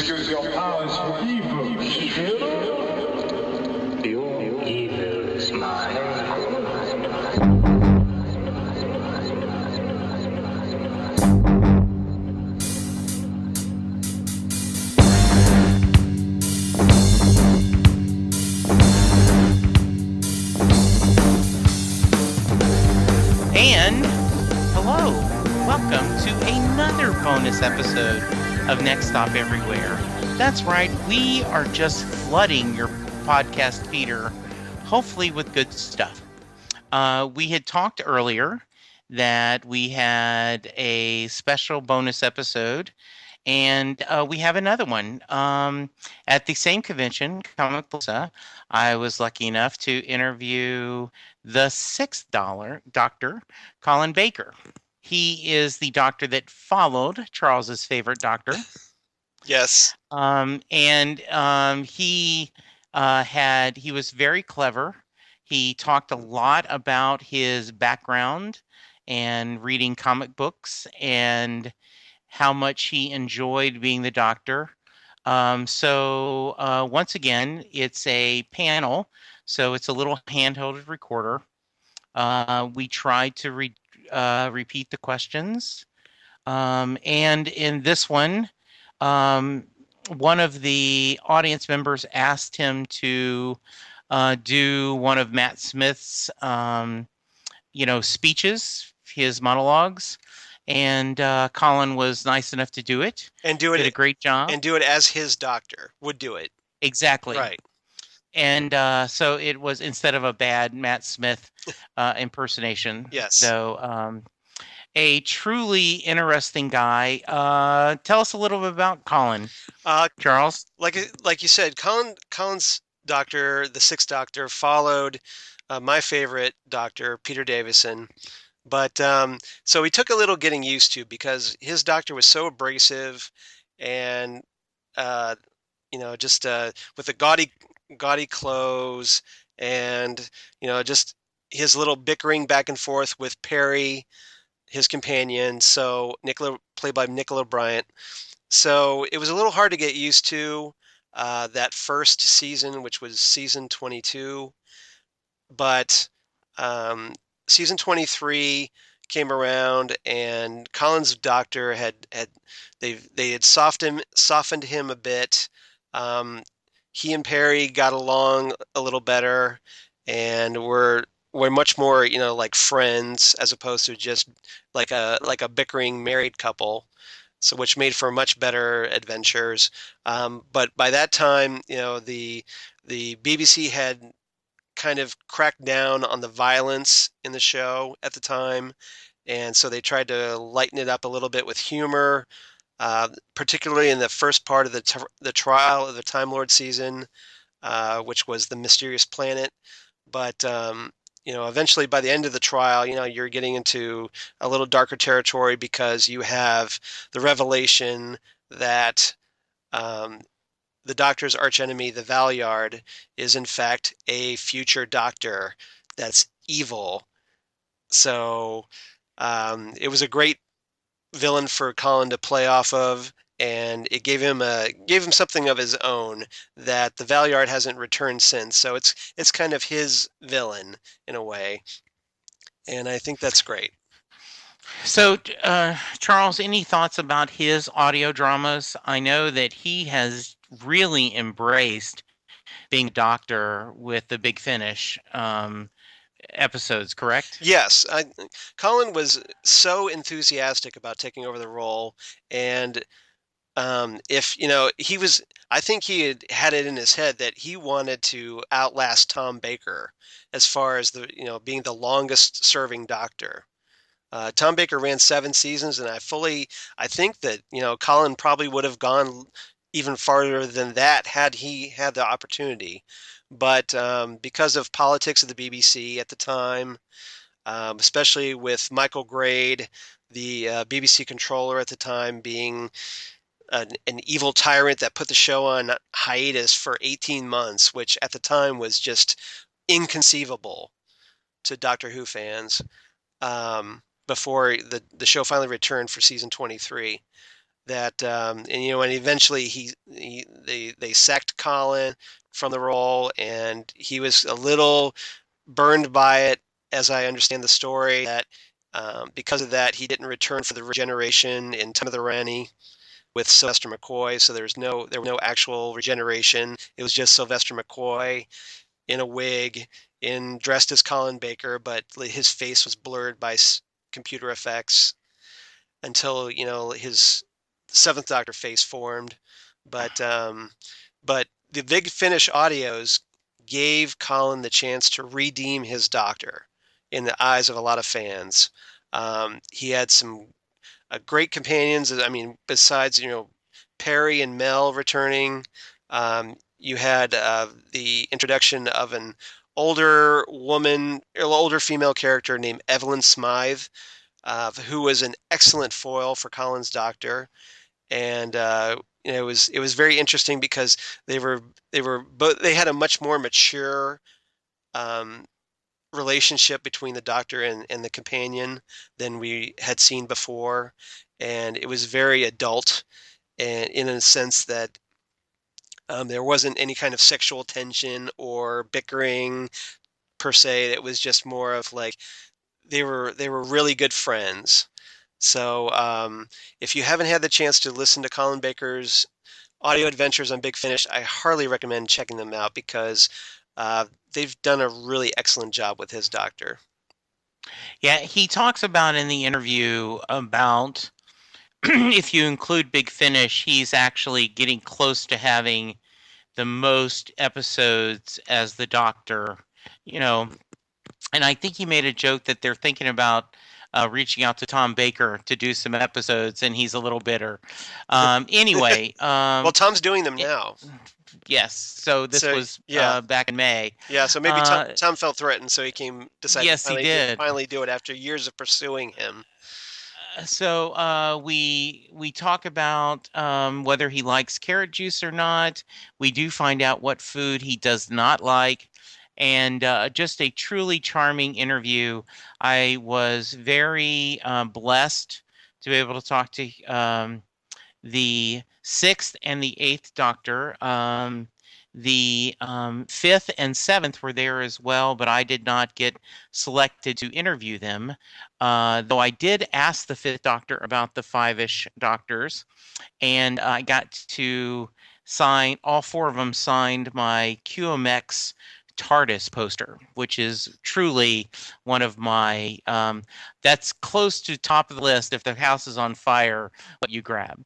Use your powers for evil. Evil? Your evil is mine. And hello, welcome to another bonus episode of Next Stop Everywhere. That's right, we are just flooding your podcast feeder, hopefully with good stuff. We had talked earlier that we had a special bonus episode, and we have another one. At the same convention, Comicpalooza, I was lucky enough to interview the sixth doctor, Colin Baker. He is the doctor that followed Charles's favorite doctor. Yes. He was very clever. He talked a lot about his background and reading comic books and how much he enjoyed being the doctor. Once again, it's a panel, so it's a little handheld recorder. We tried to repeat the questions. And in this one of the audience members asked him to do one of Matt Smith's, speeches, his monologues. And Colin was nice enough to do it. And did a great job. And do it as his doctor would do it. Exactly. Right. And so it was instead of a bad Matt Smith impersonation. Yes. So a truly interesting guy. Tell us a little bit about Colin, Charles. Like you said, Colin's doctor, the sixth doctor, followed my favorite doctor, Peter Davison. But so we took a little getting used to because his doctor was so abrasive and, just with the gaudy clothes and, just his little bickering back and forth with Perry, his companion. So played by Nicola Bryant. So it was a little hard to get used to that first season, which was season 22. But season 23 came around, and Colin's doctor had softened him a bit. He and Perry got along a little better, and were much more, like friends as opposed to just like a bickering married couple. So which made for much better adventures. But by that time, the BBC had kind of cracked down on the violence in the show at the time, and so they tried to lighten it up a little bit with humor, particularly in the first part of the trial of the Time Lord season, which was the Mysterious Planet. But eventually by the end of the trial, you're getting into a little darker territory because you have the revelation that the Doctor's archenemy, the Valeyard, is in fact a future Doctor that's evil. So it was a great villain for Colin to play off of, and it gave him something of his own that the Valeyard hasn't returned since. So it's kind of his villain in a way, and I think that's great. So, Charles, any thoughts about his audio dramas? I know that he has really embraced being a doctor with the Big Finish episodes, correct? Yes. Colin was so enthusiastic about taking over the role, and I think he had it in his head that he wanted to outlast Tom Baker as far as being the longest serving doctor. Tom Baker ran 7 seasons, and I think that, Colin probably would have gone even farther than that had he had the opportunity. But because of politics of the BBC at the time, especially with Michael Grade, the BBC controller at the time, being an evil tyrant that put the show on hiatus for 18 months, which at the time was just inconceivable to Doctor Who fans, before the show finally returned for season 23. that and eventually they sacked Colin from the role, and he was a little burned by it, as I understand the story, that because of that he didn't return for the regeneration in Time of the Rani with Sylvester McCoy. So there was no actual regeneration. It was just Sylvester McCoy in a wig, dressed as Colin Baker, but his face was blurred by computer effects until his Seventh Doctor face formed. But the Big Finish audios gave Colin the chance to redeem his Doctor in the eyes of a lot of fans. He had some great companions. I mean, besides Perry and Mel returning, you had the introduction of an older female character named Evelyn Smythe, who was an excellent foil for Colin's Doctor. And it was very interesting because they had a much more mature relationship between the Doctor and the companion than we had seen before, and it was very adult, and in a sense that there wasn't any kind of sexual tension or bickering per se. It was just more of like they were really good friends. So if you haven't had the chance to listen to Colin Baker's audio adventures on Big Finish, I hardly recommend checking them out because they've done a really excellent job with his Doctor. Yeah, he talks about in the interview about if you include Big Finish, he's actually getting close to having the most episodes as the Doctor, and I think he made a joke that they're thinking about reaching out to Tom Baker to do some episodes, and he's a little bitter. Anyway. Well, Tom's doing them now. Yes, so this was back in May. Yeah, so maybe Tom felt threatened, so he decided to finally do it after years of pursuing him. So we talk about whether he likes carrot juice or not. We do find out what food he does not like. And just a truly charming interview. I was very blessed to be able to talk to the 6th and the 8th Doctor. The 5th and 7th were there as well, but I did not get selected to interview them. Though I did ask the 5th Doctor about the 5-ish Doctors, and I got to sign, all 4 of them signed my QMX TARDIS poster, which is truly one of my, that's close to top of the list. If the house is on fire, what you grab.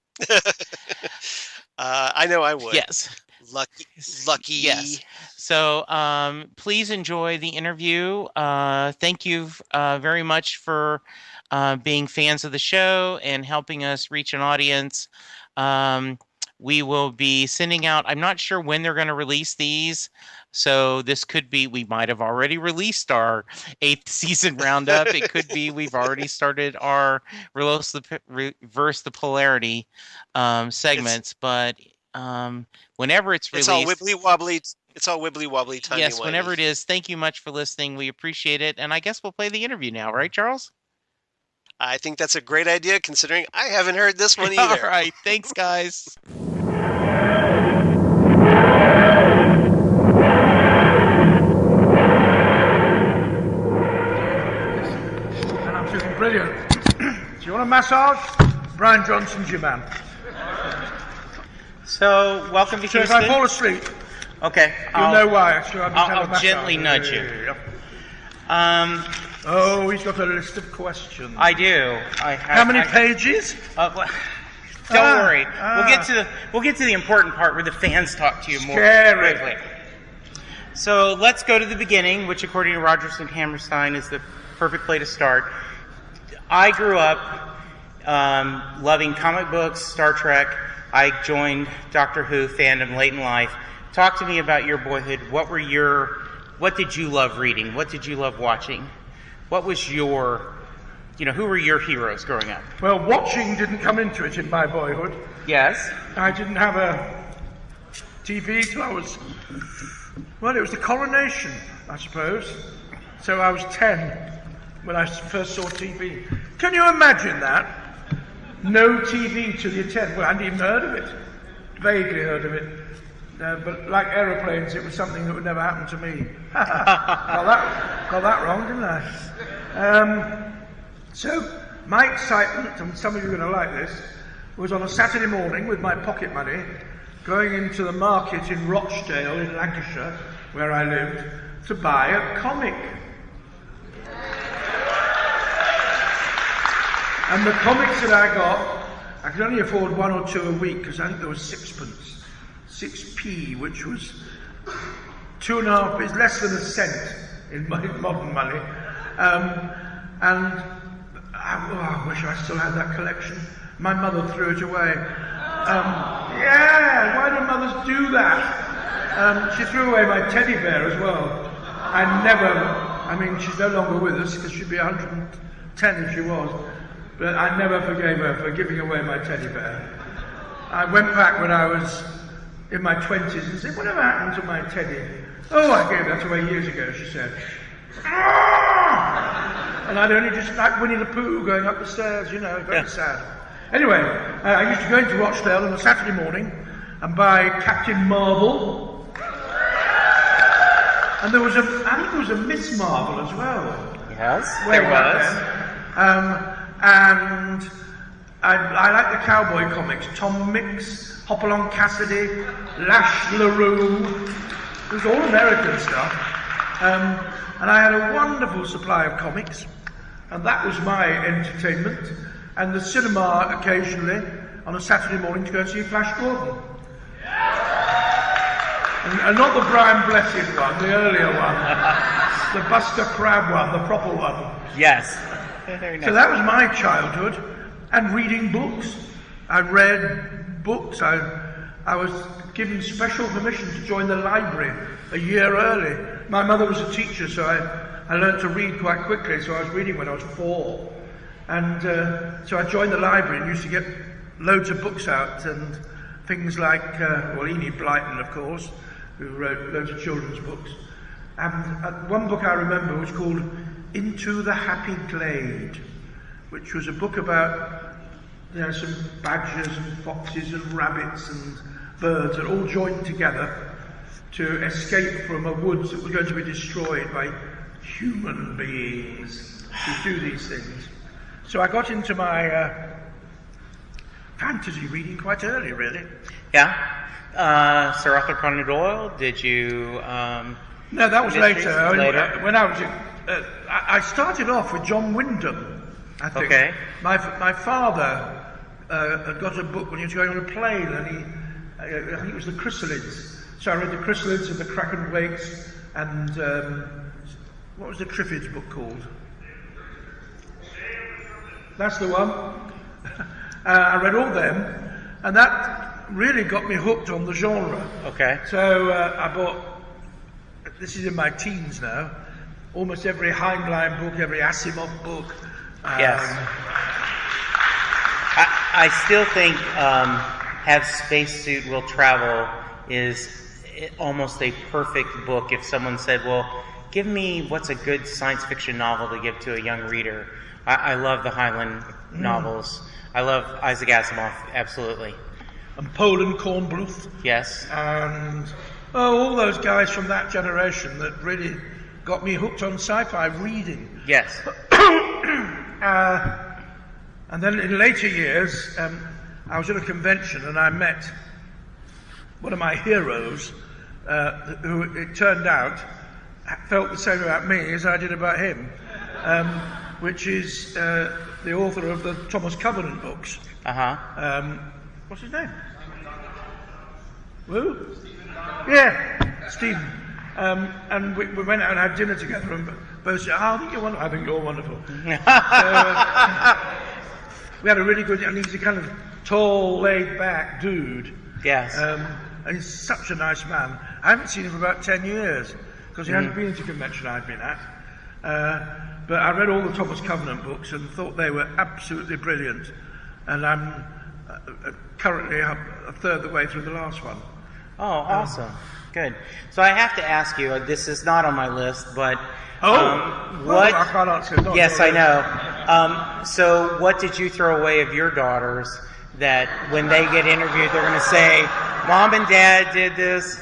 I know I would. Yes. Lucky. Yes. So please enjoy the interview. Thank you very much for being fans of the show and helping us reach an audience. We will be sending out, I'm not sure when they're going to release these. So this could be, we might have already released our 8th season roundup. It could be we've already started our Reverse the Polarity segments. But whenever it's released. It's all wibbly wobbly. It's all wibbly wobbly time. Yes, whenever it is. Thank you much for listening. We appreciate it. And I guess we'll play the interview now, right, Charles? I think that's a great idea, considering I haven't heard this one either. All right. Thanks, guys. Brilliant. Do you want a massage? Brian Johnson's your man. So, welcome to Houston. So if I fall asleep, okay, you'll know why. I'll gently nudge you. Oh, he's got a list of questions. I do. How many pages? Don't worry. We'll get to the important part where the fans talk to you more quickly. So let's go to the beginning, which according to Rodgers and Hammerstein is the perfect place to start. I grew up loving comic books, Star Trek. I joined Doctor Who fandom late in life. Talk to me about your boyhood. What did you love reading? What did you love watching? What was who were your heroes growing up? Well, watching didn't come into it in my boyhood. Yes. I didn't have a TV till it was the coronation, I suppose. So I was 10 when I first saw TV. Can you imagine that? no TV to the attempt. Well, I hadn't even heard of it. Vaguely heard of it. But like aeroplanes, it was something that would never happen to me. got that wrong, didn't I? So my excitement, and some of you are going to like this, was on a Saturday morning with my pocket money, going into the market in Rochdale in Lancashire, where I lived, to buy a comic. And the comics that I got, I could only afford 1 or 2 a week because I think there was 6p, which was 2.5, it's less than a cent in my modern money. And I wish I still had that collection. My mother threw it away. Yeah, why do mothers do that? She threw away my teddy bear as well. I mean, she's no longer with us because she'd be 110 if she was. But I never forgave her for giving away my teddy bear. I went back when I was in my 20s and said, whatever happened to my teddy? Oh, I gave that away years ago, she said. And I'd only just like Winnie the Pooh going up the stairs, very sad. Anyway, I used to go into Rochdale on a Saturday morning and buy Captain Marvel. And I think there was a Miss Marvel as well. Yes, there was. And I like the cowboy comics. Tom Mix, Hopalong Cassidy, Lash LaRue. It was all American stuff. And I had a wonderful supply of comics. And that was my entertainment. And the cinema occasionally on a Saturday morning to go and see Flash Gordon. And not the Brian Blessed one, the earlier one. The Buster Crabbe one, the proper one. Yes. Very nice. So that was my childhood. And reading books. I read books. I was given special permission to join the library a year early. My mother was a teacher, so I learned to read quite quickly, so I was reading when I was 4. And so I joined the library and used to get loads of books out, and things like, Enid Blyton, of course, who wrote loads of children's books. And one book I remember was called Into the Happy Glade, which was a book about some badgers and foxes and rabbits and birds that all joined together to escape from a woods that was going to be destroyed by human beings who do these things. So I got into my fantasy reading quite early, really. Yeah. Sir Arthur Conan Doyle, did you... No, that was later. Later? When I was I started off with John Wyndham, I think. Okay. My father had got a book when he was going on a plane, and I think it was the Chrysalids. So I read the Chrysalids and the Kraken Wakes, and what was the Triffids book called? That's the one. I read all them, and that really got me hooked on the genre. Okay. So I bought, this is in my teens now, almost every Heinlein book, every Asimov book. Yes. I still think Have Spacesuit Will Travel is almost a perfect book. If someone said, well, give me what's a good science fiction novel to give to a young reader. I love the Heinlein novels. I love Isaac Asimov, absolutely. And Poland Kornbluth. Yes. And all those guys from that generation that really got me hooked on sci-fi reading. Yes. And then in later years, I was at a convention and I met one of my heroes who, it turned out, felt the same about me as I did about him, which is the author of the Thomas Covenant books. What's his name? Who? Yeah, Stephen. And we went out and had dinner together and both said, I think you're wonderful. I think you're wonderful. We had a really good, and he's a kind of tall, laid-back dude. Yes. And he's such a nice man. I haven't seen him for about 10 years, because he hadn't been to a convention I'd been at. But I read all the Thomas Covenant books and thought they were absolutely brilliant. And I'm currently a third of the way through the last one. Oh, awesome. Good. So I have to ask you, this is not on my list, but... what? I can't answer. Yes, I know. So what did you throw away of your daughters that when they get interviewed, they're going to say, Mom and Dad did this?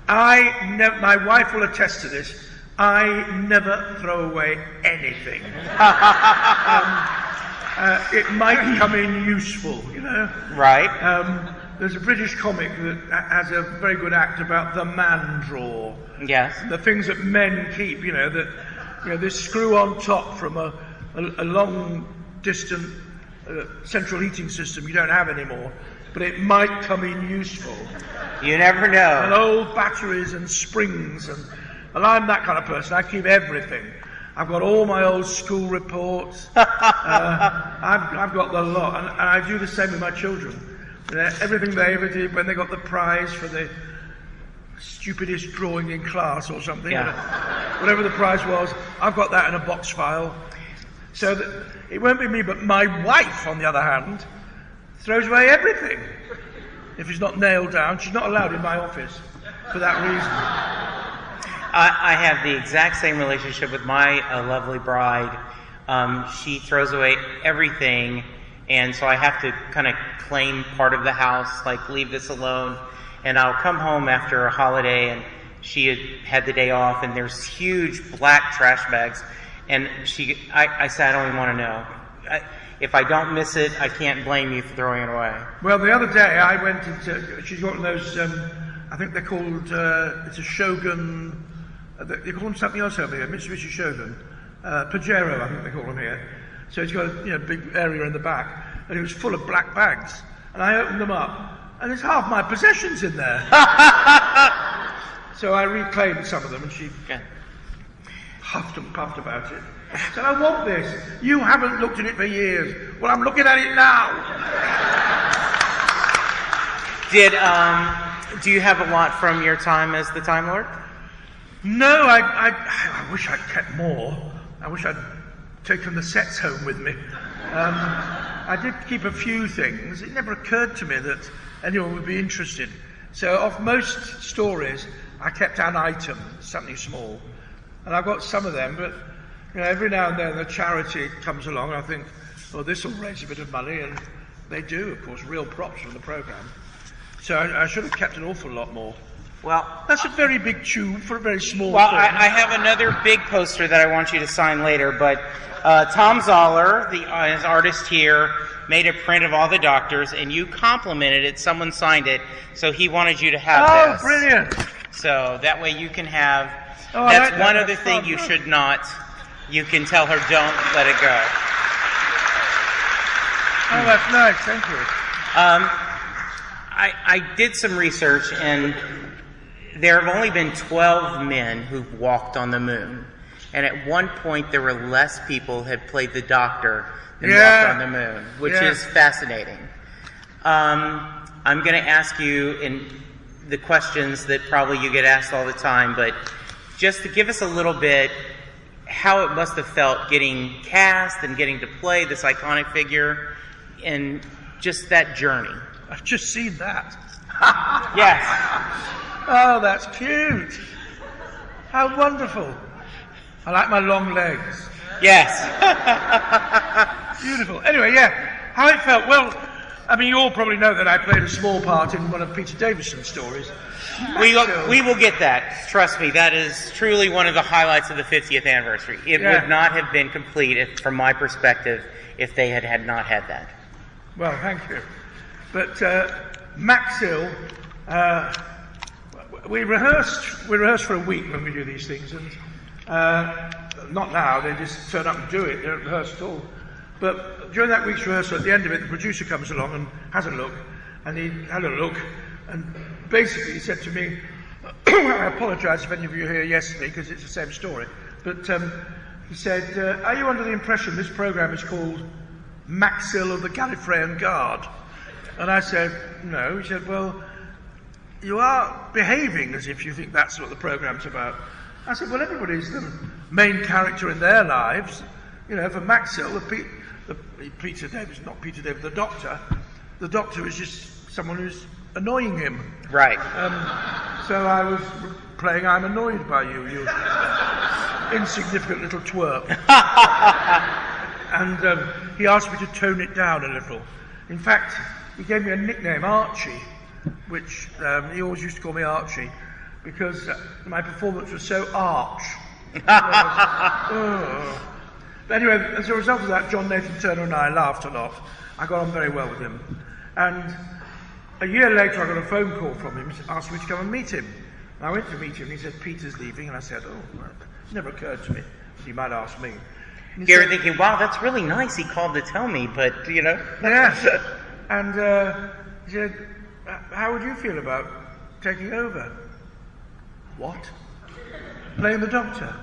My wife will attest to this. I never throw away anything. It might come in useful, you know. Right. There's a British comic that has a very good act about the man drawer. Yes. The things that men keep, this screw on top from a long distant central heating system you don't have anymore, but it might come in useful. You never know. And old batteries and springs, and I'm that kind of person. I keep everything. I've got all my old school reports. I've got the lot, and I do the same with my children. Everything they ever did when they got the prize for the stupidest drawing in class or something, whatever the prize was, I've got that in a box file. So that it won't be me, but my wife, on the other hand, throws away everything. If it's not nailed down, she's not allowed in my office for that reason. I have the exact same relationship with my lovely bride. She throws away everything, and so I have to kind of claim part of the house, like leave this alone. And I'll come home after a holiday, and she had the day off, and there's huge black trash bags. And I said, I don't even want to know. If I don't miss it, I can't blame you for throwing it away. Well, the other day I went into, she's got one of those, I think they're called, it's a Shogun, they call them something else over here, Mitsubishi Shogun, Pajero, I think they call them here. So it's got a big area in the back, and it was full of black bags. And I opened them up, and there's half my possessions in there. So I reclaimed some of them, and she huffed and puffed about it. Said, I want this. You haven't looked at it for years. Well, I'm looking at it now. Do you have a lot from your time as the Time Lord? No, I wish I'd kept more. I wish I'd taken the sets home with me. I did keep a few things. It never occurred to me that anyone would be interested. So of most stories, I kept an item, something small. And I've got some of them, but every now and then a charity comes along and I think, well, this will raise a bit of money, and they do, of course, real props from the programme. So I should have kept an awful lot more. Well, that's a very big tube for a very small Well, thing. I have another big poster that I want you to sign later, but Tom Zoller, his artist here, made a print of all the doctors, and you complimented it. Someone signed it, so he wanted you to have this. Oh, brilliant. So that way you can have... Oh, that's like one that. other thing you should not... You can tell her, don't let it go. Oh, that's nice. Thank you. I did some research, and there have only been 12 men who've walked on the moon. And at one point, there were less people had played the Doctor than walked on the moon, which is fascinating. I'm going to ask you in the questions that probably you get asked all the time, but just to give us a little bit how it must have felt getting cast and getting to play this iconic figure and just that journey. I've just seen that. Yes. Oh, that's cute. How wonderful. I like my long legs. Yes. Beautiful. Anyway, how it felt. Well, I mean, you all probably know that I played a small part in one of Peter Davison's stories. We will get that. Trust me, that is truly one of the highlights of the 50th anniversary. It would not have been complete, from my perspective, if they had not had that. Well, thank you. But Max Hill, we rehearsed for a week when we do these things, and not now, they just turn up and do it, they don't rehearse at all. But during that week's rehearsal, at the end of it, the producer comes along and has a look, and he had a look, and basically he said to me, I apologise if any of you were here yesterday, because it's the same story, but he said, are you under the impression this programme is called Max Hill of the Gallifreyan Guard? And I said, no. He said, well, you are behaving as if you think that's what the programme's about. I said, well, everybody's the main character in their lives. You know, for Max Hill, Peter Davis, not Peter Davis, the Doctor is just someone who's annoying him. Right. So I was playing I'm annoyed by you, you insignificant little twerp. And he asked me to tone it down a little. In fact, he gave me a nickname, Archie, which he always used to call me Archie, because my performance was so arch. But anyway, as a result of that, John Nathan Turner and I laughed a lot. I got on very well with him. And a year later, I got a phone call from him, asked me to come and meet him. And I went to meet him, and he said, Peter's leaving. And I said, oh, well, it never occurred to me that he might ask me. You're thinking, wow, that's really nice. He called to tell me, but, you know. Yes. And he said, how would you feel about taking over? What? Playing the Doctor?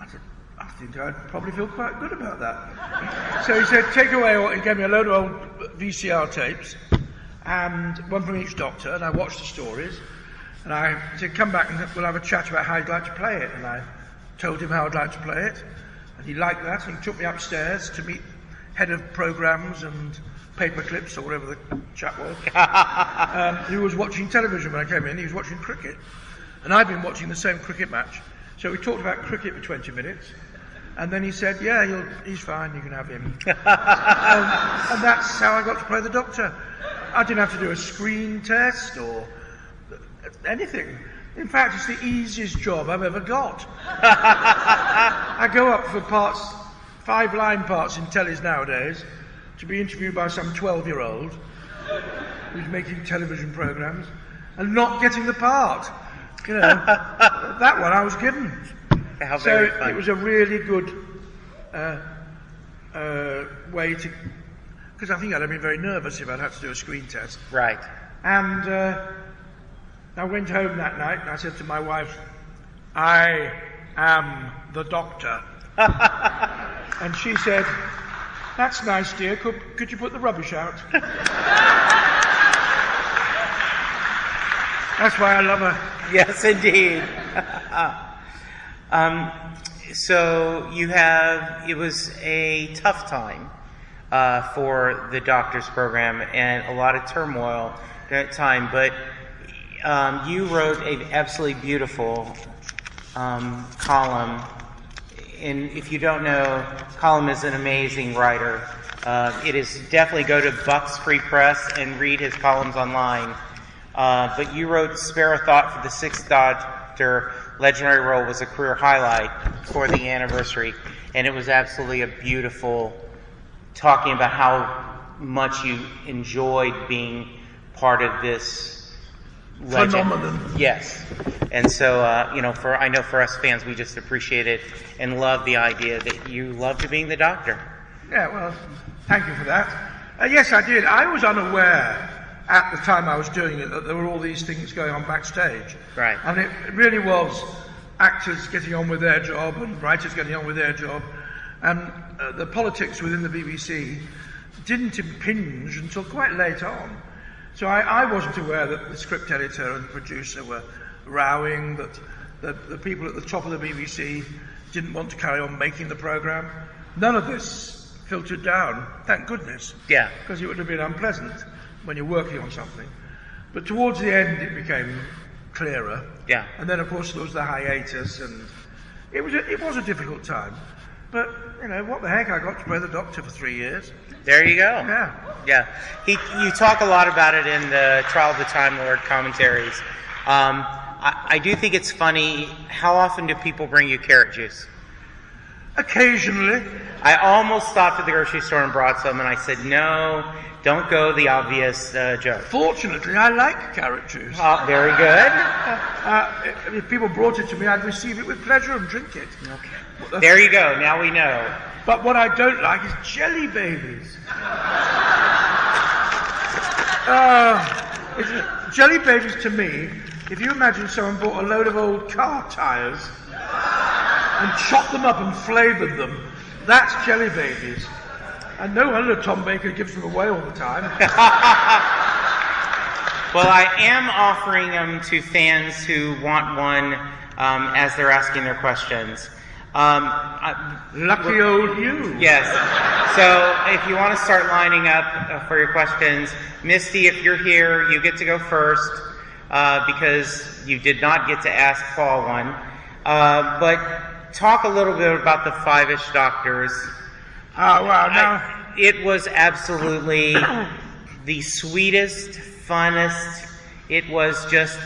I said, I think I'd probably feel quite good about that. So he said, take away all, he gave me a load of old VCR tapes, and one from each Doctor, and I watched the stories, and I said, come back and we'll have a chat about how you'd like to play it. And I told him how I'd like to play it, and he liked that, and he took me upstairs to meet head of programmes and paper clips, or whatever the chap was, who was watching television when I came in. He was watching cricket, and I'd been watching the same cricket match. So we talked about cricket for 20 minutes, and then he said, yeah, he's fine, you can have him. And that's how I got to play the Doctor. I didn't have to do a screen test or anything. In fact, it's the easiest job I've ever got. I go up for parts, 5-line parts in tellies nowadays, to be interviewed by some 12-year-old who's making television programmes and not getting the part. You know, that one I was given. How So very fun. it was a really good way to, because I think I'd have been very nervous if I'd had to do a screen test. Right. And I went home that night and I said to my wife, I am the Doctor. And she said, that's nice, dear. Could you put the rubbish out? That's why I love her. Yes, indeed. So it was a tough time for the Doctor's program and a lot of turmoil during that time, but you wrote an absolutely beautiful column. And if you don't know, Colin is an amazing writer. It is definitely go to Bucks Free Press and read his columns online. But you wrote Spare a Thought for the Sixth Doctor legendary role was a career highlight for the anniversary. And it was absolutely a beautiful, talking about how much you enjoyed being part of this legend. Phenomenon. Yes. And so, I know for us fans, we just appreciate it and love the idea that you loved being the Doctor. Yeah, well, thank you for that. Yes, I did. I was unaware at the time I was doing it that there were all these things going on backstage. Right. And it really was actors getting on with their job and writers getting on with their job. And the politics within the BBC didn't impinge until quite late on. So I wasn't aware that the script editor and the producer were rowing, that the people at the top of the BBC didn't want to carry on making the programme. None of this filtered down, thank goodness. Yeah. Because it would have been unpleasant when you're working on something. But towards the end it became clearer. Yeah. And then of course there was the hiatus, and it was a difficult time. But, what the heck, I got to play the Doctor for 3 years. There you go. Yeah. Yeah. You talk a lot about it in the Trial of the Time Lord commentaries. I do think it's funny, how often do people bring you carrot juice? Occasionally. I almost stopped at the grocery store and brought some, and I said, no, don't go the obvious joke. Fortunately, I like carrot juice. Very good. If people brought it to me, I'd receive it with pleasure and drink it. Okay. There you go. Now we know. But what I don't like is jelly babies. Jelly babies to me, if you imagine someone bought a load of old car tyres and chopped them up and flavoured them, that's jelly babies. And no wonder Tom Baker gives them away all the time. Well, I am offering them to fans who want one as they're asking their questions. Lucky old you. Yes. So if you want to start lining up for your questions, Misty, if you're here, you get to go first because you did not get to ask Paul one. But talk a little bit about the Five-ish Doctors. wow, now... It was absolutely the sweetest, funnest. It was just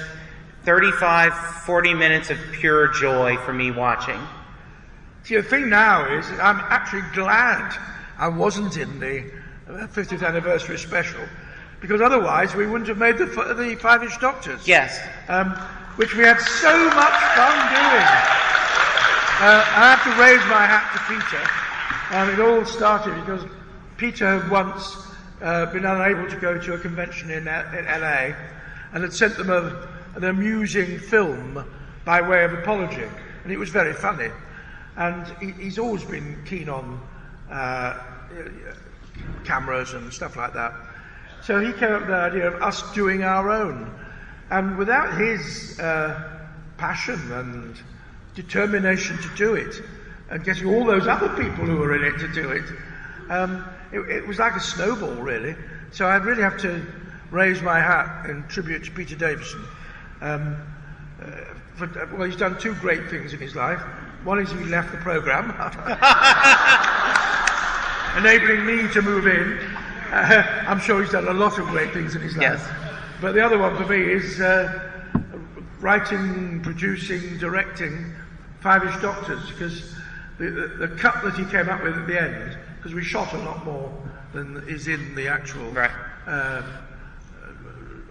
35, 40 minutes of pure joy for me watching. See, the thing now is, I'm actually glad I wasn't in the 50th anniversary special, because otherwise we wouldn't have made the 5-inch Doctors. Yes. Which we had so much fun doing. I have to raise my hat to Peter. It all started because Peter had once been unable to go to a convention in LA and had sent them an amusing film by way of apology, and it was very funny. And he's always been keen on cameras and stuff like that. So he came up with the idea of us doing our own. And without his passion and determination to do it, and getting all those other people who were in it to do it, it was like a snowball, really. So I really have to raise my hat in tribute to Peter Davison. Well, he's done two great things in his life. One is he left the programme, enabling me to move in. I'm sure he's done a lot of great things in his life. Yes. But the other one for me is writing, producing, directing 5-inch Doctors, because the cut that he came up with at the end, because we shot a lot more than is in the actual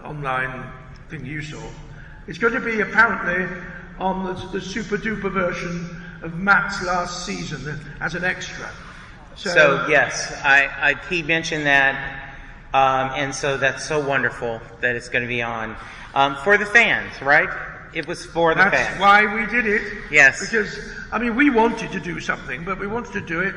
online thing you saw. It's going to be apparently on the super duper version of Matt's last season as an extra. So yes, he mentioned that. And so that's so wonderful that it's going to be on. For the fans, right? It was for the fans. That's why we did it. Yes. Because, I mean, we wanted to do something, but we wanted to do it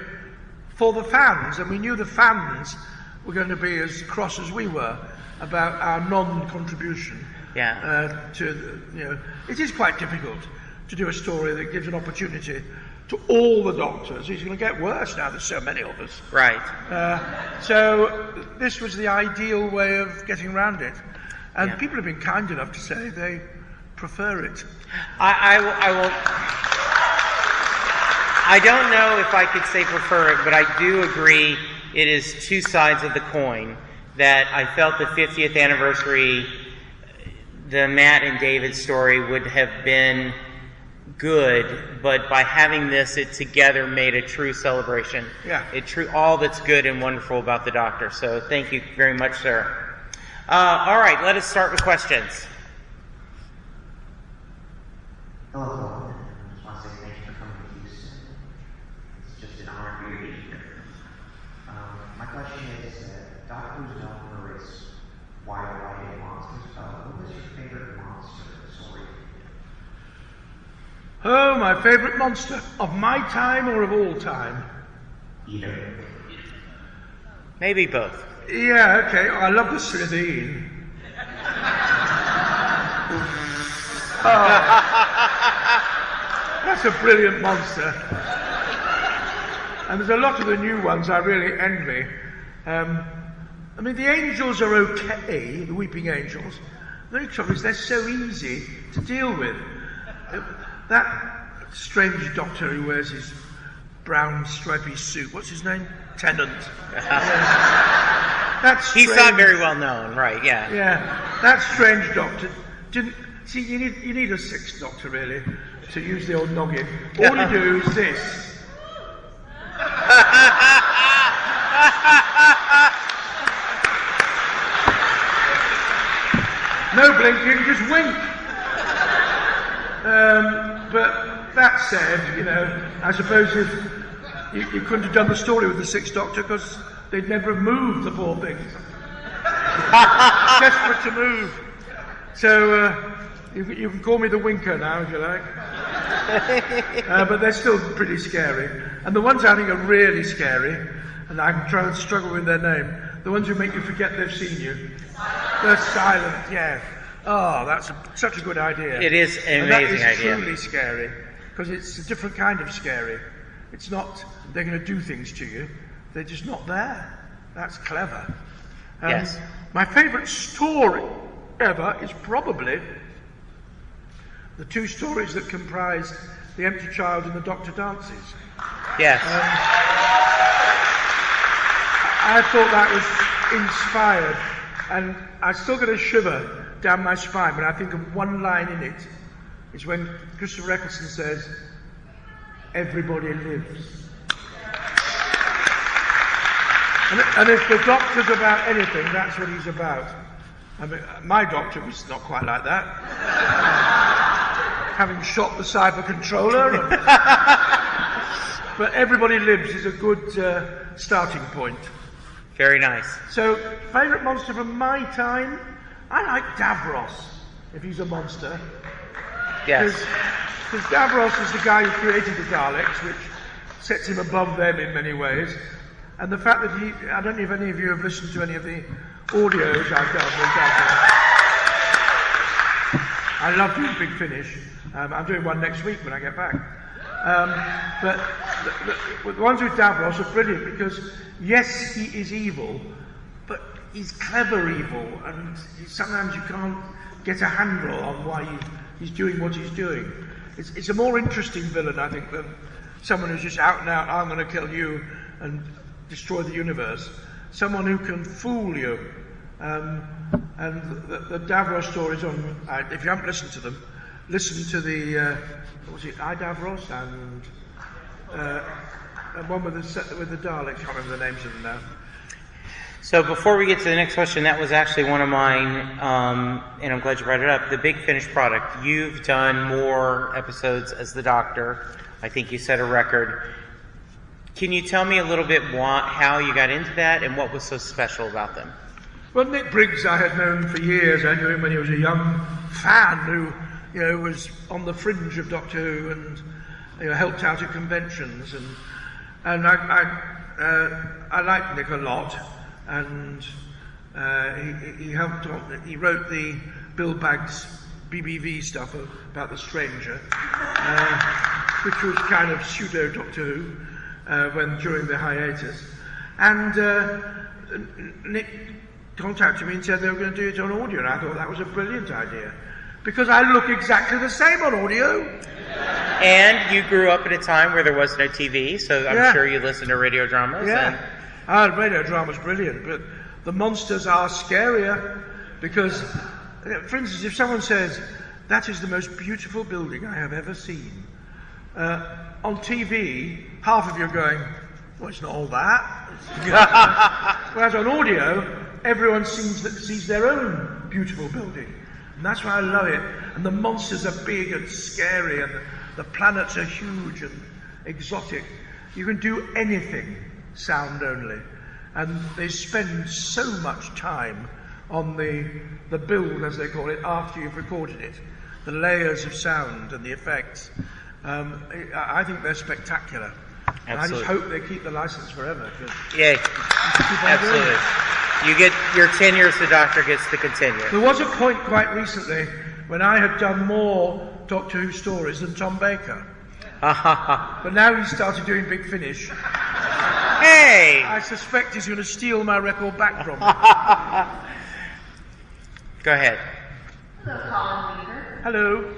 for the fans, and we knew the fans were going to be as cross as we were about our non-contribution. Yeah. It is quite difficult to do a story that gives an opportunity to all the Doctors. It's going to get worse now, there's so many of us. Right. So this was the ideal way of getting around it. And people have been kind enough to say they prefer it. I don't know if I could say prefer it, but I do agree it is two sides of the coin. That I felt the 50th anniversary, the Matt and David story would have been good, but by having this, it together made a true celebration. Yeah. All that's good and wonderful about the Doctor. So thank you very much, sir. All right, let us start with questions. Hello, Colin. I just want to say thank you for coming to Houston. It's just an honor for you to be here. My question is, Doctor Who's known for its wide variety of monsters. What was your favorite monster story? Oh, my favourite monster. Of my time or of all time? Either. Maybe both. Yeah, okay. I love the Slitheen. That's a brilliant monster. And there's a lot of the new ones I really envy. I mean, the angels are okay, the weeping angels. The only trouble is they're so easy to deal with. That strange doctor who wears his brown stripy suit, what's his name? Tennant. That's strange. He's not very well known, right? Yeah. Yeah, that strange doctor didn't see. You need a sixth Doctor really to use the old noggin. All you do is this. No blinking, just wink. But that said, I suppose if you couldn't have done the story with the Sixth Doctor because they'd never have moved, the poor things. Desperate to move. So you can call me the Winker now, if you like. But they're still pretty scary. And the ones I think are really scary, and I'm trying to struggle with their name, the ones who make you forget they've seen you. They're silent, yeah. Oh, that's such a good idea. It is an amazing idea. That is truly scary, because it's a different kind of scary. It's not they're going to do things to you, they're just not there. That's clever. Yes. My favourite story ever is probably the two stories that comprise The Empty Child and The Doctor Dances. Yes. I thought that was inspired, and I still get a shiver down my spine when I think of one line in it. It's when Christopher Eccleston says, "Everybody lives." And if the Doctor's about anything, that's what he's about. I mean, my Doctor was not quite like that. Having shot the cyber controller. But Everybody Lives is a good starting point. Very nice. So, favourite monster from my time? I like Davros, if he's a monster. Yes. Because Davros is the guy who created the Daleks, which sets him above them in many ways. And the fact that I don't know if any of you have listened to any of the audios I've done with Davros. I love doing Big Finish. I'm doing one next week when I get back. But the ones with Davros are brilliant because, yes, he is evil, but he's clever evil, and sometimes you can't get a handle on why he's doing what he's doing. It's a more interesting villain, I think, than someone who's just out and out, "I'm going to kill you and destroy the universe." Someone who can fool you. And the Davros stories if you haven't listened to them, listen to the, what was it, I Davros and one with the Daleks, I can't remember the names of them now. So before we get to the next question, that was actually one of mine, and I'm glad you brought it up. The Big Finish product. You've done more episodes as the Doctor. I think you set a record. Can you tell me a little bit how you got into that and what was so special about them? Well, Nick Briggs I had known for years. I knew him when he was a young fan who, was on the fringe of Doctor Who and helped out at conventions. And I liked Nick a lot. And he helped on. He wrote the Bill Baggs BBV stuff about the Stranger, which was kind of pseudo Doctor Who during the hiatus. And Nick contacted me and said they were going to do it on audio, and I thought that was a brilliant idea because I look exactly the same on audio. And you grew up at a time where there was no TV, so I'm sure you listened to radio dramas. Yeah. Radio drama's brilliant, but the monsters are scarier because, for instance, if someone says, "That is the most beautiful building I have ever seen," on TV, half of you are going, "Well, it's not all that." Whereas on audio, everyone sees their own beautiful building. And that's why I love it. And the monsters are big and scary, and the planets are huge and exotic. You can do anything sound only. And they spend so much time on the build, as they call it, after you've recorded it. The layers of sound and the effects. I think they're spectacular. And I just hope they keep the license forever. Yeah, absolutely. You get your tenure as the Doctor gets to continue. There was a point quite recently when I had done more Doctor Who stories than Tom Baker. But now he's started doing Big Finish. Hey! I suspect he's going to steal my record back from me. Go ahead. Hello, Colin Weaver. Hello.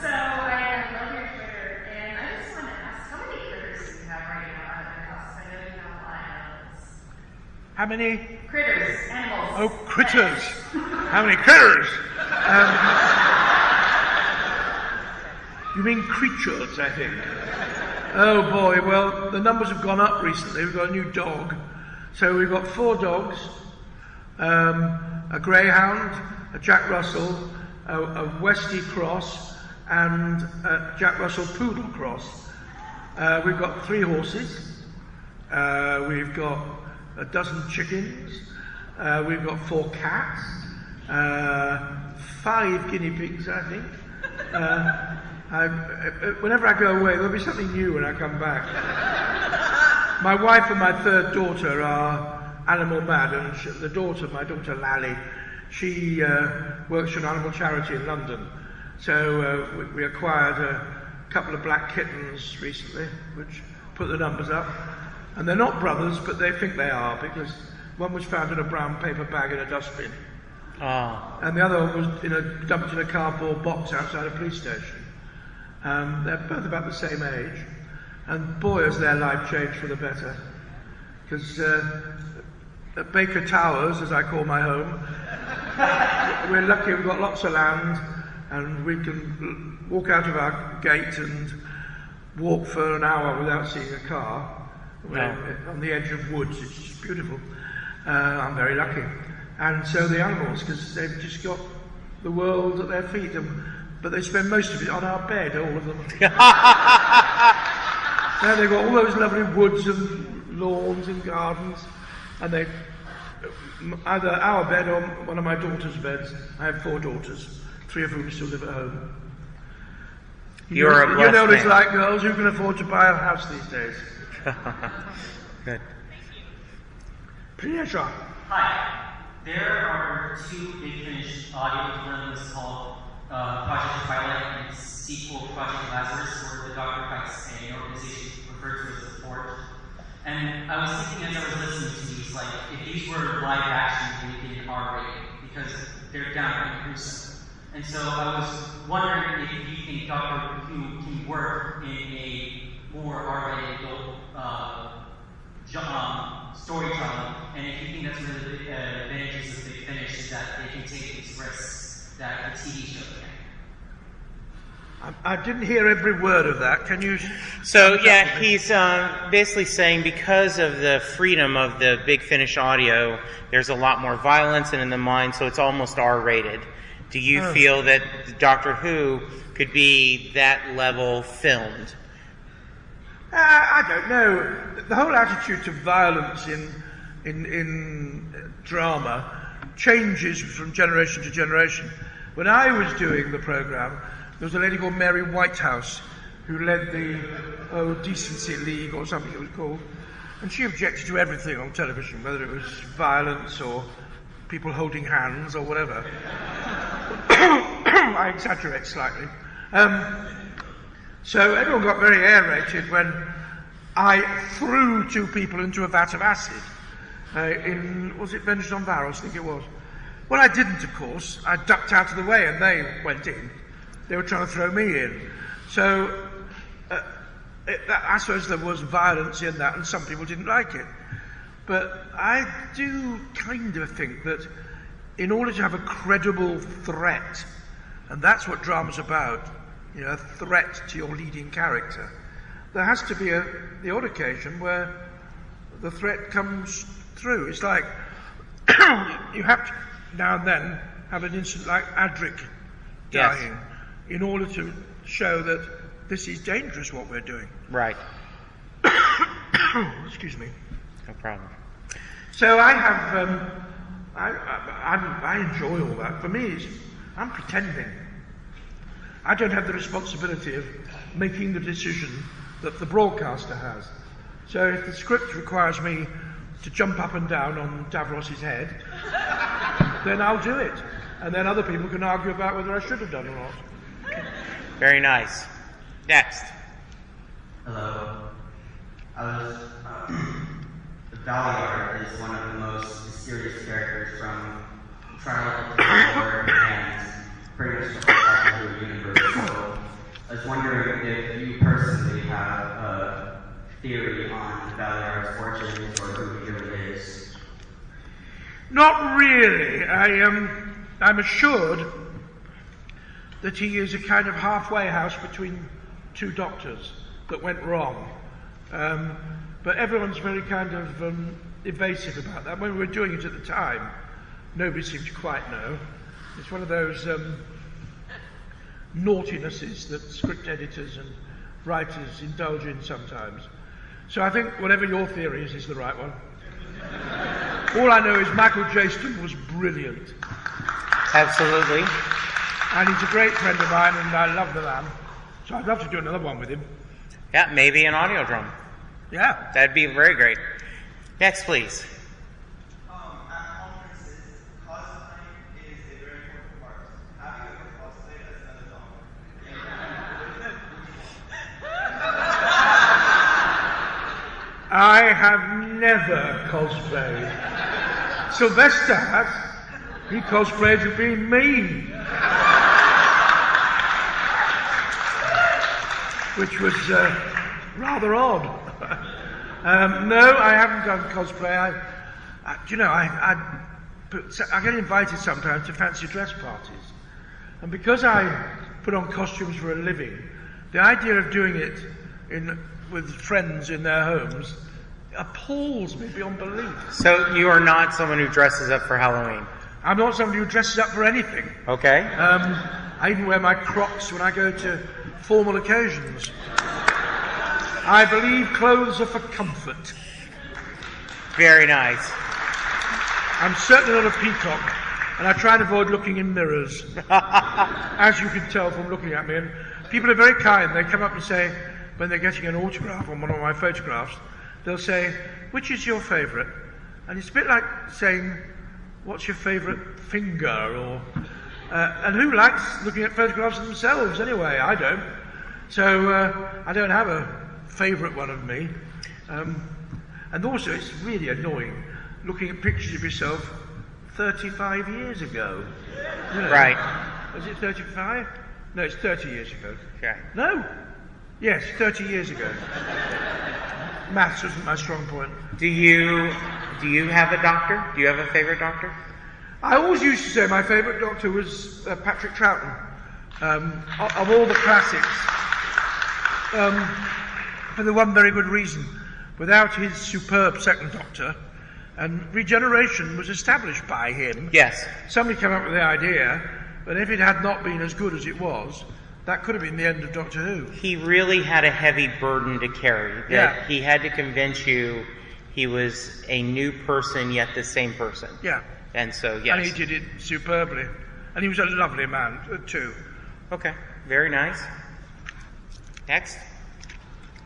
So I love your Twitter, and I just want to ask, how many critters do you have right now at your house? I know you have a lot of animals. How many? Critters, animals. Oh, critters. How many critters? You mean creatures, I think. Oh boy, well, the numbers have gone up recently. We've got a new dog. So we've got 4 dogs, a greyhound, a Jack Russell, a Westie cross, and a Jack Russell poodle cross. We've got 3 horses. We've got a dozen chickens. We've got 4 cats. 5 guinea pigs, I think. Whenever I go away, there'll be something new when I come back. My wife and my 3rd daughter are animal mad, and my daughter Lally, she works for an animal charity in London. So we acquired a couple of black kittens recently, which put the numbers up. And they're not brothers, but they think they are, because one was found in a brown paper bag in a dustbin. Oh. And the other one was dumped in a cardboard box outside a police station. They're both about the same age, and boy has their life changed for the better. Because at Baker Towers, as I call my home. We're lucky we've got lots of land, and we can walk out of our gate and walk for an hour without seeing a car. We're on the edge of woods. It's just beautiful. I'm very lucky. And so the animals, because they've just got the world at their feet, but they spend most of it on our bed, all of them. Now they've got all those lovely woods and lawns and gardens, and they either our bed or one of my daughter's beds. I have 4 daughters, 3 of whom still live at home. You're a blessed You know what it's man. like, girls. Who can afford to buy a house these days? Good. Pleasure. Hi. There are 2 Big Finish audio films called Project Twilight and sequel Project Lazarus, where the Dr. Pikes an organization referred to as the Fort. And I was thinking as I was listening to these, like, if these were live action, they would be R-rated, because they're downright gruesome. And so I was wondering if you think Doctor Who can work in a more R-rated storytelling, and if you think that's one of the advantages of Big Finish is that they can take these risks that the TV show can. I didn't hear every word of that. Can you? So yeah, he's basically saying because of the freedom of the Big Finish audio, there's a lot more violence and in the mind, so it's almost R-rated. Do you feel that Doctor Who could be that level filmed? I don't know. The whole attitude to violence in drama changes from generation to generation. When I was doing the programme, there was a lady called Mary Whitehouse who led the Decency League or something it was called, and she objected to everything on television, whether it was violence or people holding hands or whatever. I exaggerate slightly. So everyone got very aerated when I threw 2 people into a vat of acid was it Vengeance on Varos? I think it was. Well, I didn't, of course. I ducked out of the way and they went in. They were trying to throw me in. So I suppose there was violence in that, and some people didn't like it. But I do kind of think that in order to have a credible threat, and that's what drama's about, you know, a threat to your leading character, there has to be the odd occasion where the threat comes through. It's like you have to now and then have an incident like Adric dying in order to show that this is dangerous what we're doing. Right. Excuse me. No problem. So I have, I enjoy all that. For me, I'm pretending. I don't have the responsibility of making the decision that the broadcaster has. So if the script requires me to jump up and down on Davros's head, then I'll do it. And then other people can argue about whether I should have done or not. Very nice. Next. Hello. The Valyard is one of the most mysterious characters from Trial of the Lord and pretty much the whole Doctor Who universe. So I was wondering if you personally have a theory on the Valyard's origins or who he really is. Not really. I'm assured that he is a kind of halfway house between 2 doctors that went wrong. But everyone's very kind of evasive about that. When we were doing it at the time, nobody seemed to quite know. It's one of those naughtinesses that script editors and writers indulge in sometimes. So I think whatever your theory is the right one. All I know is Michael Jaston was brilliant. Absolutely. And he's a great friend of mine, and I love the man. So I'd love to do another one with him. Yeah, maybe an audio drum. Yeah. That'd be very great. Next, please. At conferences, cosplaying is a very important part. Having a good cosplay, that's another topic. I have never cosplayed. Sylvester has. He cosplayed to be me. Which was rather odd. No, I haven't done cosplay. Do you know, I get invited sometimes to fancy dress parties. And because I put on costumes for a living, the idea of doing it with friends in their homes appalls me beyond belief. So you are not someone who dresses up for Halloween? I'm not somebody who dresses up for anything. Okay. I even wear my Crocs when I go to formal occasions. I believe clothes are for comfort. Very nice. I'm certainly not a peacock, and I try and avoid looking in mirrors, as you can tell from looking at me. And people are very kind. They come up and say, when they're getting an autograph on one of my photographs, they'll say, which is your favourite? And it's a bit like saying, what's your favourite finger? Or and who likes looking at photographs of themselves anyway? I don't. So I don't have a favourite one of me. And also, it's really annoying looking at pictures of yourself 35 years ago. You know, right. Was it 35? No, it's 30 years ago. Okay. No. Yes, 30 years ago. Maths wasn't my strong point. Do you have a doctor? Do you have a favorite doctor? I always used to say my favourite doctor was Patrick Troughton. Of all the classics. For the one very good reason. Without his superb second doctor, and regeneration was established by him. Yes. Somebody came up with the idea, but if it had not been as good as it was, that could have been the end of Doctor Who. He really had a heavy burden to carry. That Yeah. He had to convince you he was a new person, yet the same person. Yeah. And so, yes. And he did it superbly. And he was a lovely man, too. Okay. Very nice. Next.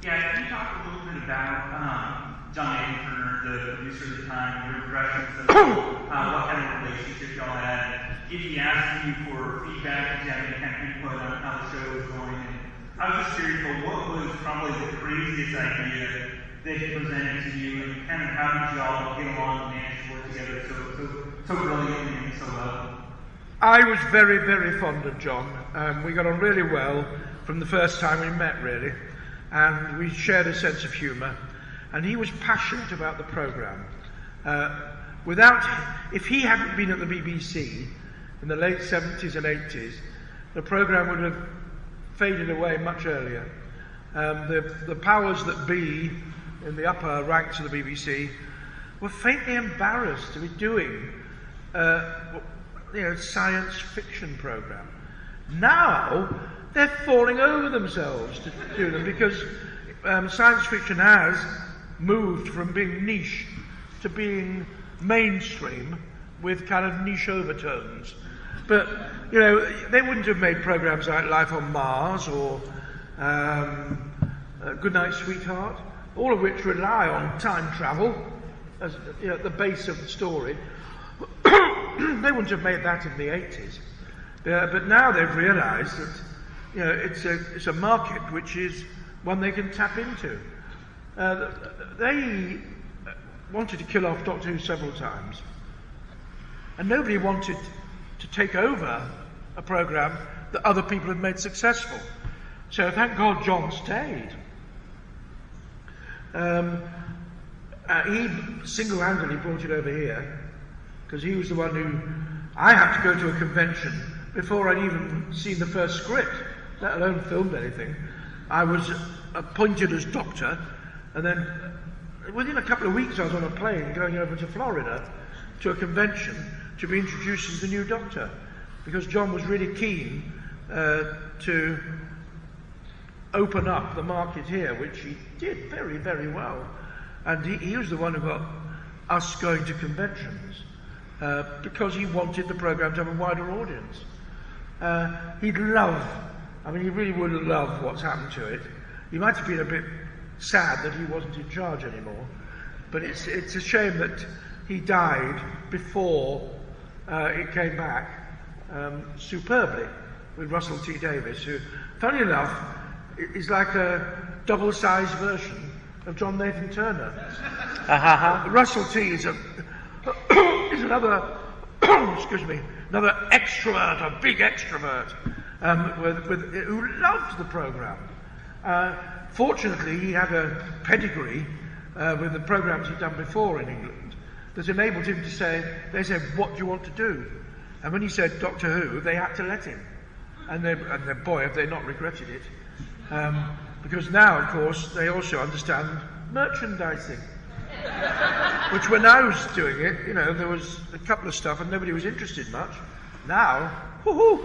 Yeah, can you talk a little bit about John Nathan Turner, the producer at the time, your impressions of what kind of relationship y'all had? If he asked you for feedback, did you have any kind of input on how the show was going? And I was just curious, what was probably the craziest idea that he presented to you, and kind of how did y'all get along and manage to work together so brilliantly and so well? I was very, very fond of John. We got on really well from the first time we met, really. And we shared a sense of humour, and he was passionate about the programme. If he hadn't been at the BBC in the late 70s and 80s, the programme would have faded away much earlier. The powers that be in the upper ranks of the BBC were faintly embarrassed to be doing science fiction programme. Now they're falling over themselves to do them, because science fiction has moved from being niche to being mainstream with kind of niche overtones. But, they wouldn't have made programs like Life on Mars or Goodnight Sweetheart, all of which rely on time travel as at the base of the story. They wouldn't have made that in the 80s. But now they've realised that it's a market which is one they can tap into. They wanted to kill off Doctor Who several times, and nobody wanted to take over a programme that other people had made successful. So thank God John stayed. He single-handedly brought it over here, because he was the one who... I had to go to a convention before I'd even seen the first script, let alone filmed anything. I was appointed as doctor, and then within a couple of weeks I was on a plane going over to Florida to a convention to be introduced as the new doctor, because John was really keen to open up the market here, which he did very, very well. And he was the one who got us going to conventions, because he wanted the programme to have a wider audience. He really would love what's happened to it. He might have been a bit sad that he wasn't in charge anymore, but it's a shame that he died before it came back superbly with Russell T Davies, who, funny enough, is like a double-sized version of John Nathan Turner. Russell T is another another extrovert, a big extrovert, who loved the programme. Fortunately, he had a pedigree with the programmes he'd done before in England that enabled him to say, they said, what do you want to do? And when he said Doctor Who, they had to let him. And boy, have they not regretted it. Because now, of course, they also understand merchandising. Which when I was doing it, you know, there was a couple of stuff and nobody was interested much. Now, whoo-hoo.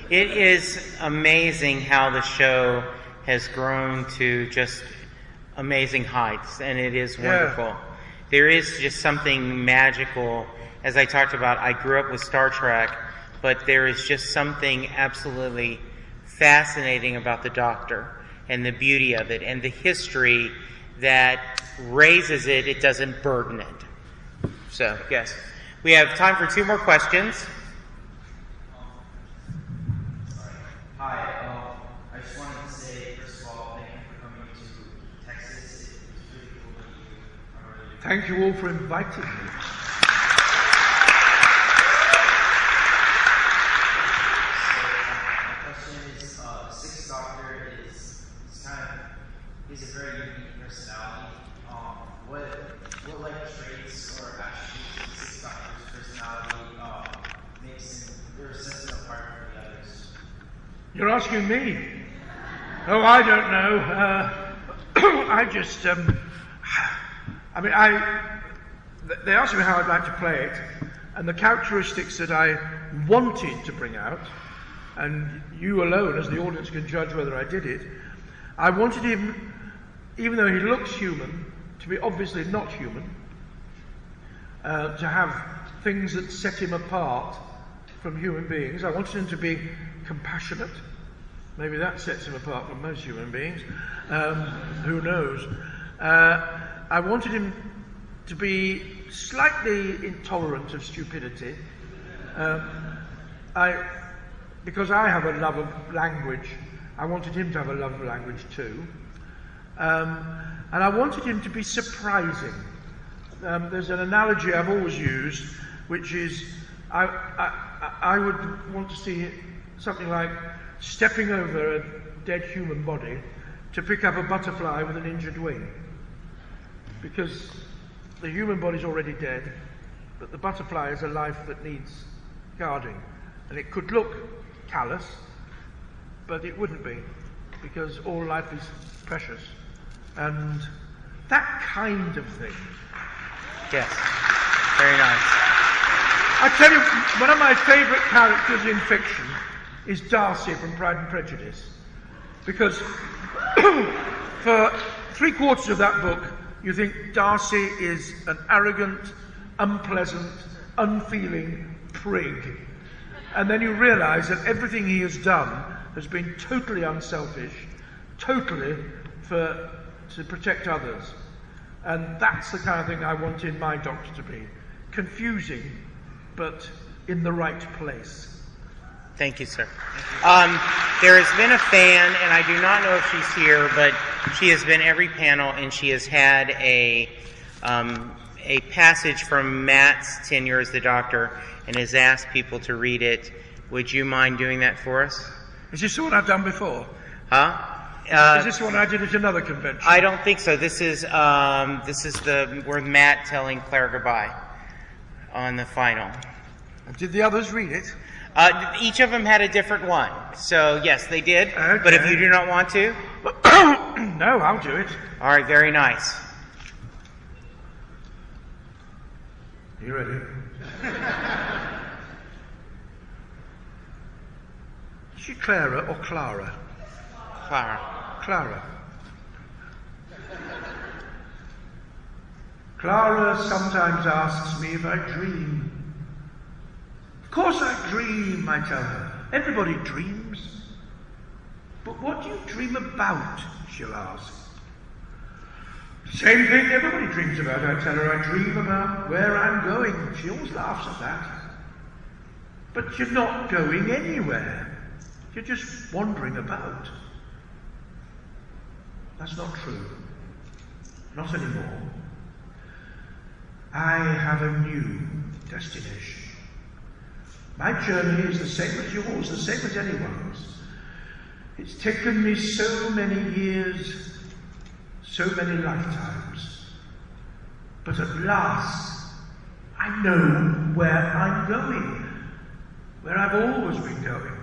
It is amazing how the show has grown to just amazing heights, and it is wonderful. Yeah. There is just something magical. As I talked about, I grew up with Star Trek, but there is just something absolutely fascinating about the Doctor and the beauty of it and the history that raises it. It doesn't burden it. So, yes. We have time for 2 more questions. Hi, I just wanted to say, first of all, thank you for coming to Texas. It was really cool to meet you. Thank you all for inviting me. My question is, the Sixth Doctor is a very unique personality. What like traits or attributes of the Sixth Doctor's personality makes him irresistible apart from the others? You're asking me? Oh, I don't know. I just, they asked me how I'd like to play it, and the characteristics that I wanted to bring out, and you alone as the audience can judge whether I did it, I wanted him, even though he looks human, to be obviously not human, to have things that set him apart from human beings. I wanted him to be compassionate. Maybe that sets him apart from most human beings. Who knows? I wanted him to be slightly intolerant of stupidity. Because I have a love of language, I wanted him to have a love of language too. And I wanted him to be surprising. There's an analogy I've always used, which is I would want to see something like stepping over a dead human body to pick up a butterfly with an injured wing. Because the human body's already dead, but the butterfly is a life that needs guarding. And it could look callous, but it wouldn't be, because all life is precious. And that kind of thing. Yes. Very nice. I tell you, one of my favourite characters in fiction is Darcy from Pride and Prejudice. Because for 3/4 of that book, you think Darcy is an arrogant, unpleasant, unfeeling prig. And then you realise that everything he has done has been totally unselfish, totally to protect others. And that's the kind of thing I wanted my Doctor to be. Confusing, but in the right place. Thank you, sir. There has been a fan, and I do not know if she's here, but she has been every panel, and she has had a passage from Matt's tenure as the Doctor, and has asked people to read it. Would you mind doing that for us? Is this the one I've done before? Huh? Is this the one I did at another convention? I don't think so. This is where Matt telling Claire goodbye on the final. Did the others read it? Each of them had a different one. So, yes, they did. Okay. But if you do not want to? No, I'll do it. All right, very nice. You ready? Is she Clara or Clara? Clara. Clara. Clara sometimes asks me if I dream. Of course I dream, I tell her. Everybody dreams. But what do you dream about, she'll ask. Same thing everybody dreams about, I tell her. I dream about where I'm going. She always laughs at that. But you're not going anywhere. You're just wandering about. That's not true. Not anymore. I have a new destination. My journey is the same as yours, the same as anyone's. It's taken me so many years, so many lifetimes. But at last, I know where I'm going, where I've always been going.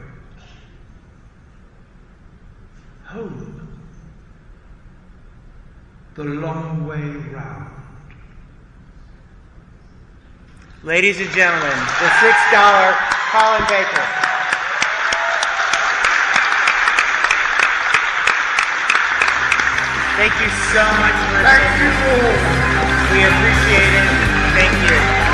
Home. The long way round. Ladies and gentlemen, the $6 Colin Baker. Thank you so much for attending. Thank you all. We appreciate it. Thank you.